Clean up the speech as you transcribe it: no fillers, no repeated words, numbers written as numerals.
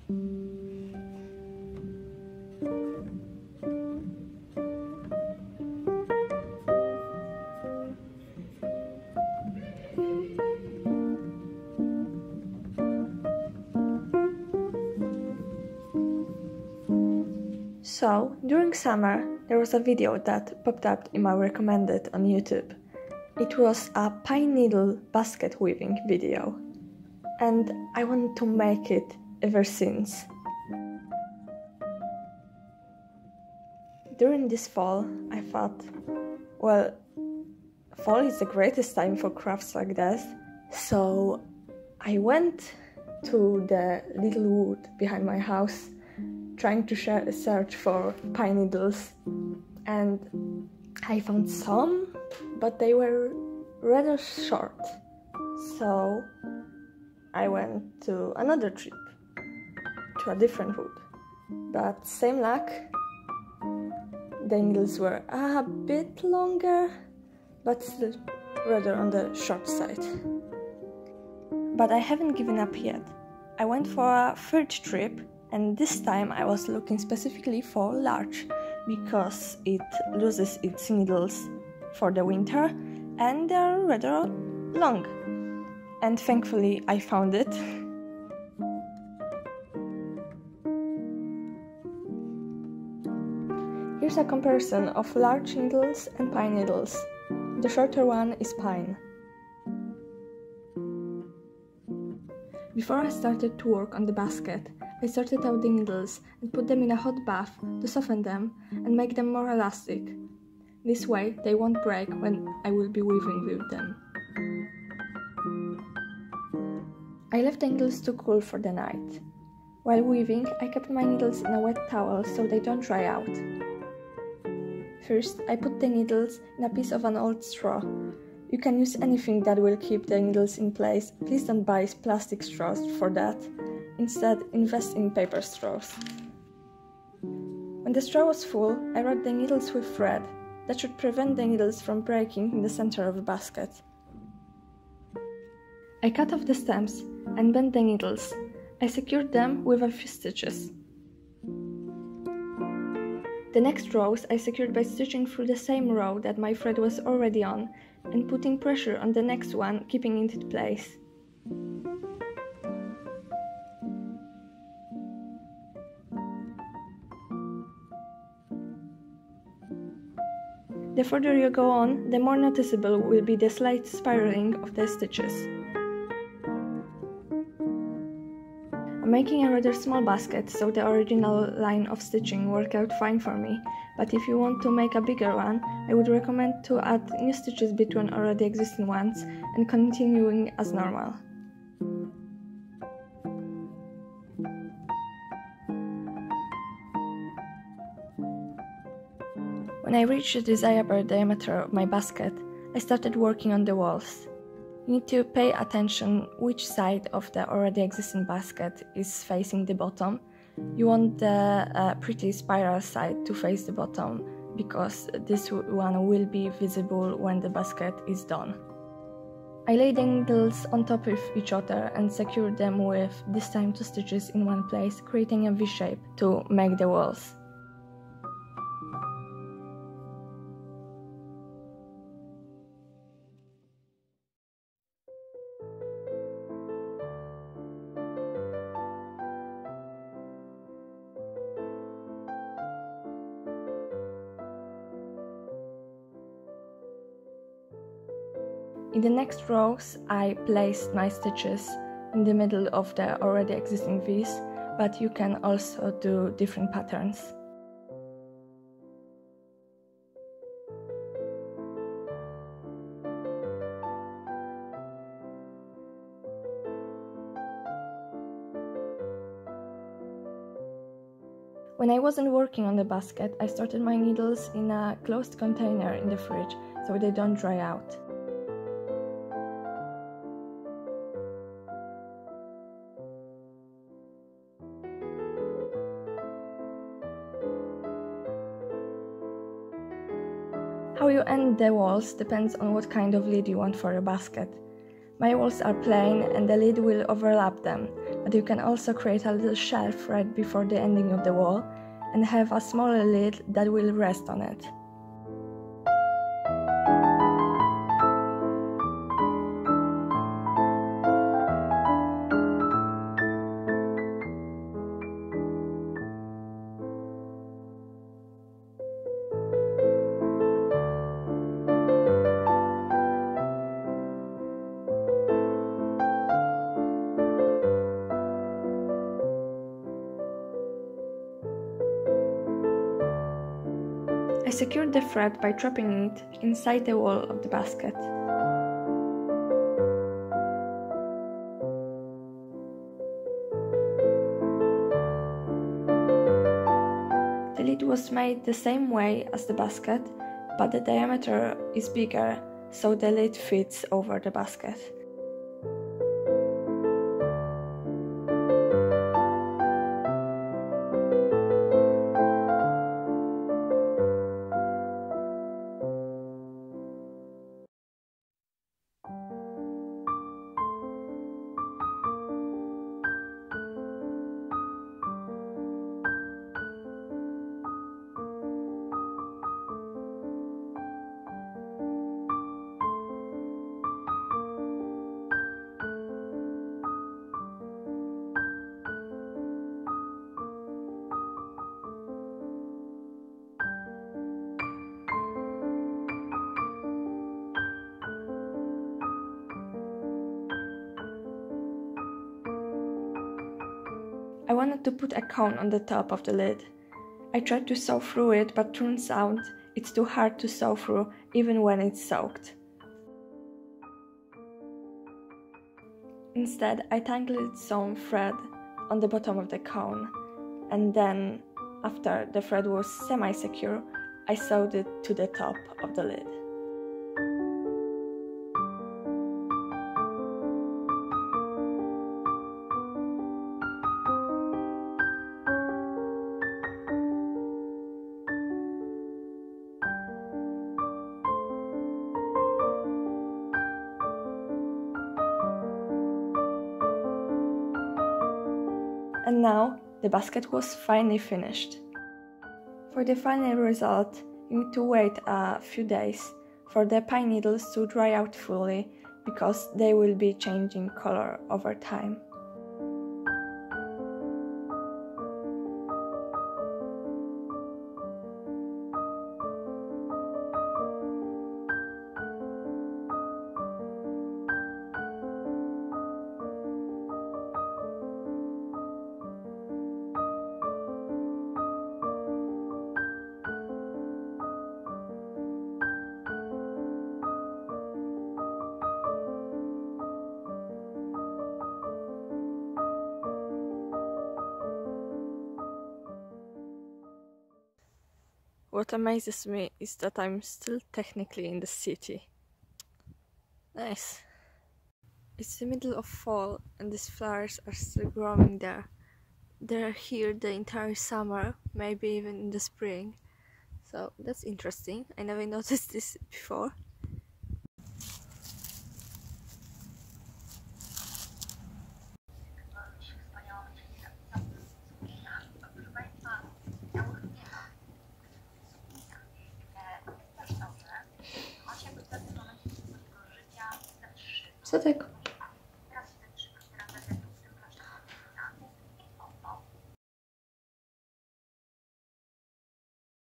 So, during summer, there was a video that popped up in my recommended on YouTube. It was a pine needle basket weaving video, and I wanted to make it ever since. During this fall, I thought, well, fall is the greatest time for crafts like this, so I went to the little wood behind my house trying to search for pine needles, and I found some, but they were rather short. So I went to another trip, to a different wood. But same luck, the needles were a bit longer, but still rather on the short side. But I haven't given up yet. I went for a third trip, and this time I was looking specifically for larch, because it loses its needles for the winter and they're rather long. And thankfully I found it. Here's a comparison of larch needles and pine needles. The shorter one is pine. Before I started to work on the basket, I sorted out the needles and put them in a hot bath to soften them and make them more elastic. This way they won't break when I will be weaving with them. I left the needles to cool for the night. While weaving, I kept my needles in a wet towel so they don't dry out. First, I put the needles in a piece of an old straw. You can use anything that will keep the needles in place. Please don't buy plastic straws for that. Instead, invest in paper straws. When the straw was full, I wrapped the needles with thread. That should prevent the needles from breaking in the center of the basket. I cut off the stems and bent the needles. I secured them with a few stitches. The next rows I secured by stitching through the same row that my thread was already on and putting pressure on the next one, keeping it in place. The further you go on, the more noticeable will be the slight spiraling of the stitches. I'm making a rather small basket, so the original line of stitching worked out fine for me, but if you want to make a bigger one, I would recommend to add new stitches between already existing ones and continuing as normal. When I reached the desired diameter of my basket, I started working on the walls. You need to pay attention which side of the already existing basket is facing the bottom. You want the pretty spiral side to face the bottom, because this one will be visible when the basket is done. I laid the needles on top of each other and secured them with this time 2 stitches in one place, creating a V shape to make the walls. In the next rows, I placed my stitches in the middle of the already existing V's, but you can also do different patterns. When I wasn't working on the basket, I started my needles in a closed container in the fridge so they don't dry out. How you end the walls depends on what kind of lid you want for your basket. My walls are plain and the lid will overlap them, but you can also create a little shelf right before the ending of the wall and have a smaller lid that will rest on it. I secured the thread by trapping it inside the wall of the basket. The lid was made the same way as the basket, but the diameter is bigger, so the lid fits over the basket. I wanted to put a cone on the top of the lid. I tried to sew through it, but turns out it's too hard to sew through even when it's soaked. Instead, I tangled some thread on the bottom of the cone, and then, after the thread was semi-secure, I sewed it to the top of the lid. And now, the basket was finally finished. For the final result, you need to wait a few days for the pine needles to dry out fully, because they will be changing color over time. What amazes me is that I'm still technically in the city. Nice. It's the middle of fall and these flowers are still growing there. They're here the entire summer, maybe even in the spring. So that's interesting. I never noticed this before.